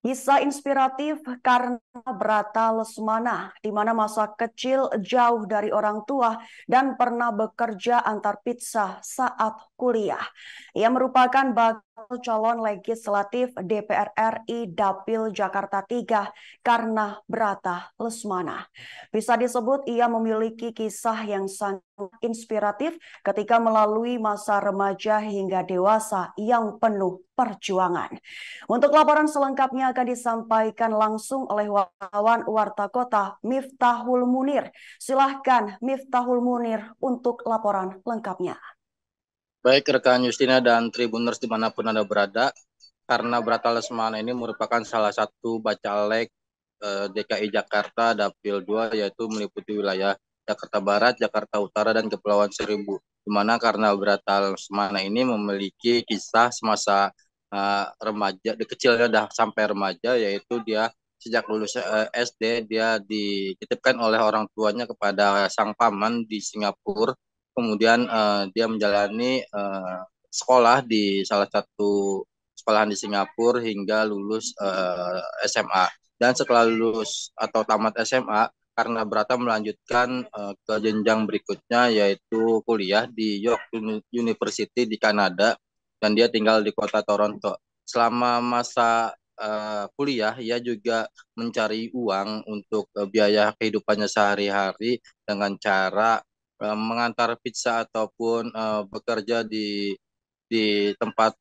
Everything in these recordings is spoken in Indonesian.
Kisah inspiratif karena Brata Lesmana, di mana masa kecil jauh dari orang tua dan pernah bekerja antar pizza saat kuliah. Ia merupakan bakal calon legislatif DPR RI Dapil Jakarta 3 karena Brata Lesmana. Bisa disebut ia memiliki kisah yang sangat inspiratif ketika melalui masa remaja hingga dewasa yang penuh perjuangan. Untuk laporan selengkapnya akan disampaikan langsung oleh wartawan Warta Kota Miftahul Munir. Silahkan Miftahul Munir untuk laporan lengkapnya. Baik rekan Justina dan Tribuners dimanapun Anda berada, karena Brata Lesmana ini merupakan salah satu bacalek DKI Jakarta Dapil 2, yaitu meliputi wilayah Jakarta Barat, Jakarta Utara, dan Kepulauan Seribu. Di mana karena Brata Lesmana ini memiliki kisah semasa remaja, di kecilnya dah sampai remaja, yaitu dia sejak lulus SD dia dititipkan oleh orang tuanya kepada sang paman di Singapura. Kemudian dia menjalani sekolah di salah satu sekolahan di Singapura hingga lulus SMA. Dan setelah lulus atau tamat SMA, karena Brata melanjutkan ke jenjang berikutnya yaitu kuliah di York University di Kanada, dan dia tinggal di kota Toronto. Selama masa kuliah, ia juga mencari uang untuk biaya kehidupannya sehari-hari dengan cara mengantar pizza ataupun bekerja di tempat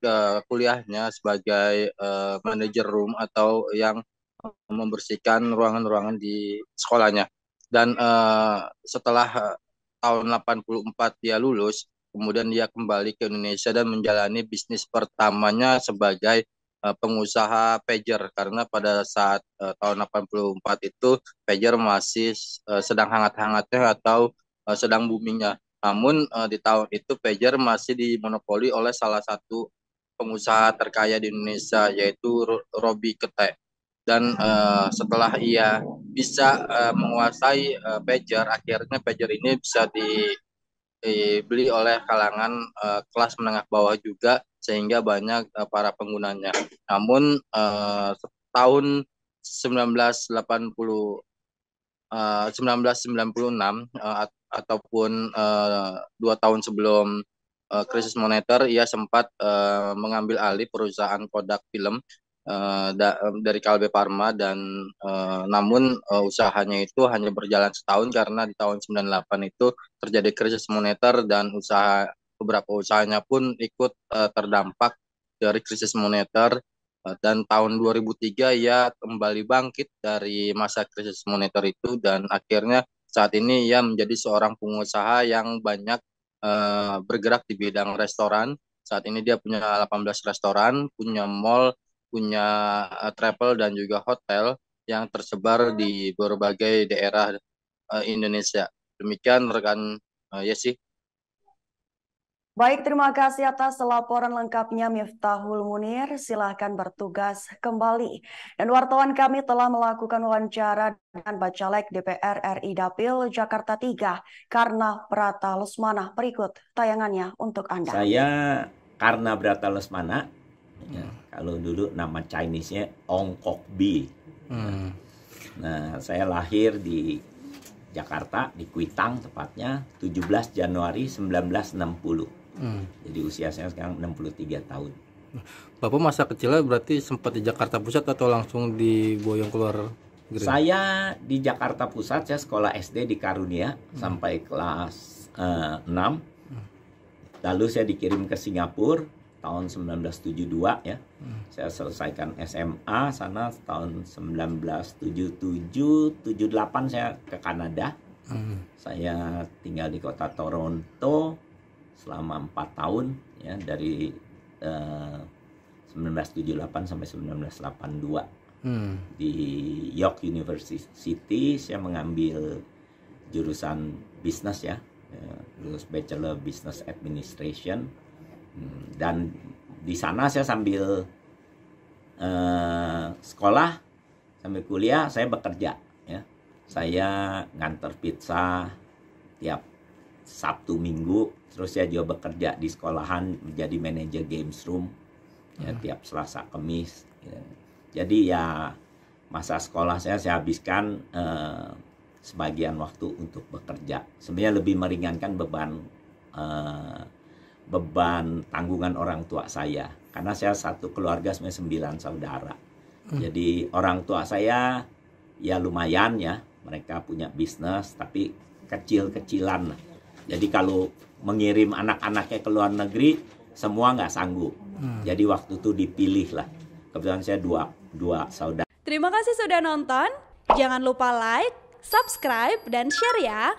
kuliahnya sebagai manajer room atau yang membersihkan ruangan-ruangan di sekolahnya. Dan setelah tahun 84 dia lulus, kemudian dia kembali ke Indonesia dan menjalani bisnis pertamanya sebagai pengusaha pager, karena pada saat tahun 84 itu pager masih sedang hangat-hangatnya atau sedang boomingnya. Namun di tahun itu pager masih dimonopoli oleh salah satu pengusaha terkaya di Indonesia, yaitu Robi Kete. Dan setelah ia bisa menguasai pager, akhirnya pager ini bisa dibeli oleh kalangan kelas menengah bawah juga, sehingga banyak para penggunanya. Namun tahun 1980 1996 ataupun 2 tahun sebelum krisis moneter, ia sempat mengambil alih perusahaan Kodak Film dari Kalbe Pharma, dan namun usahanya itu hanya berjalan setahun karena di tahun 98 itu terjadi krisis moneter, dan beberapa usahanya pun ikut terdampak dari krisis moneter. Dan tahun 2003 ia kembali bangkit dari masa krisis moneter itu, dan akhirnya saat ini ia menjadi seorang pengusaha yang banyak bergerak di bidang restoran. Saat ini dia punya 18 restoran, punya mall, punya travel dan juga hotel yang tersebar di berbagai daerah Indonesia. Demikian rekan Yesi. Baik, terima kasih atas laporan lengkapnya Miftahul Munir. Silahkan bertugas kembali. Dan wartawan kami telah melakukan wawancara dengan Bacalek DPR RI Dapil Jakarta 3 karena Brata Lesmana. Berikut tayangannya untuk Anda. Saya karena Brata Lesmana, ya, kalau dulu nama Chinese-nya Ong Kok Bi. Nah, saya lahir di Jakarta, di Kuitang tepatnya, 17 Januari 1960. Jadi usia saya sekarang 63 tahun. Bapak masa kecilnya berarti sempat di Jakarta Pusat atau langsung diboyong keluar Green? Saya di Jakarta Pusat, saya sekolah SD di Karunia sampai kelas 6. Lalu saya dikirim ke Singapura tahun 1972 ya. Saya selesaikan SMA sana tahun 1977, 78 saya ke Kanada. Saya tinggal di kota Toronto selama 4 tahun ya, dari 1978 sampai 1982. Di York University saya mengambil jurusan bisnis ya, lulus Bachelor Business Administration, dan di sana saya sambil sekolah sambil kuliah saya bekerja ya. Saya nganter pizza tiap Sabtu Minggu, terus saya juga bekerja di sekolahan menjadi manajer games room ya, tiap Selasa Kamis ya. Jadi ya masa sekolah saya habiskan sebagian waktu untuk bekerja. Sebenarnya lebih meringankan beban tanggungan orang tua saya. Karena saya satu keluarga sebenarnya 9 saudara. Jadi orang tua saya ya lumayan ya. Mereka punya bisnis tapi kecil-kecilan. Jadi kalau mengirim anak-anaknya ke luar negeri semua nggak sanggup. Jadi waktu itu dipilih lah. Kebetulan saya dua saudara. Terima kasih sudah nonton. Jangan lupa like, subscribe, dan share ya.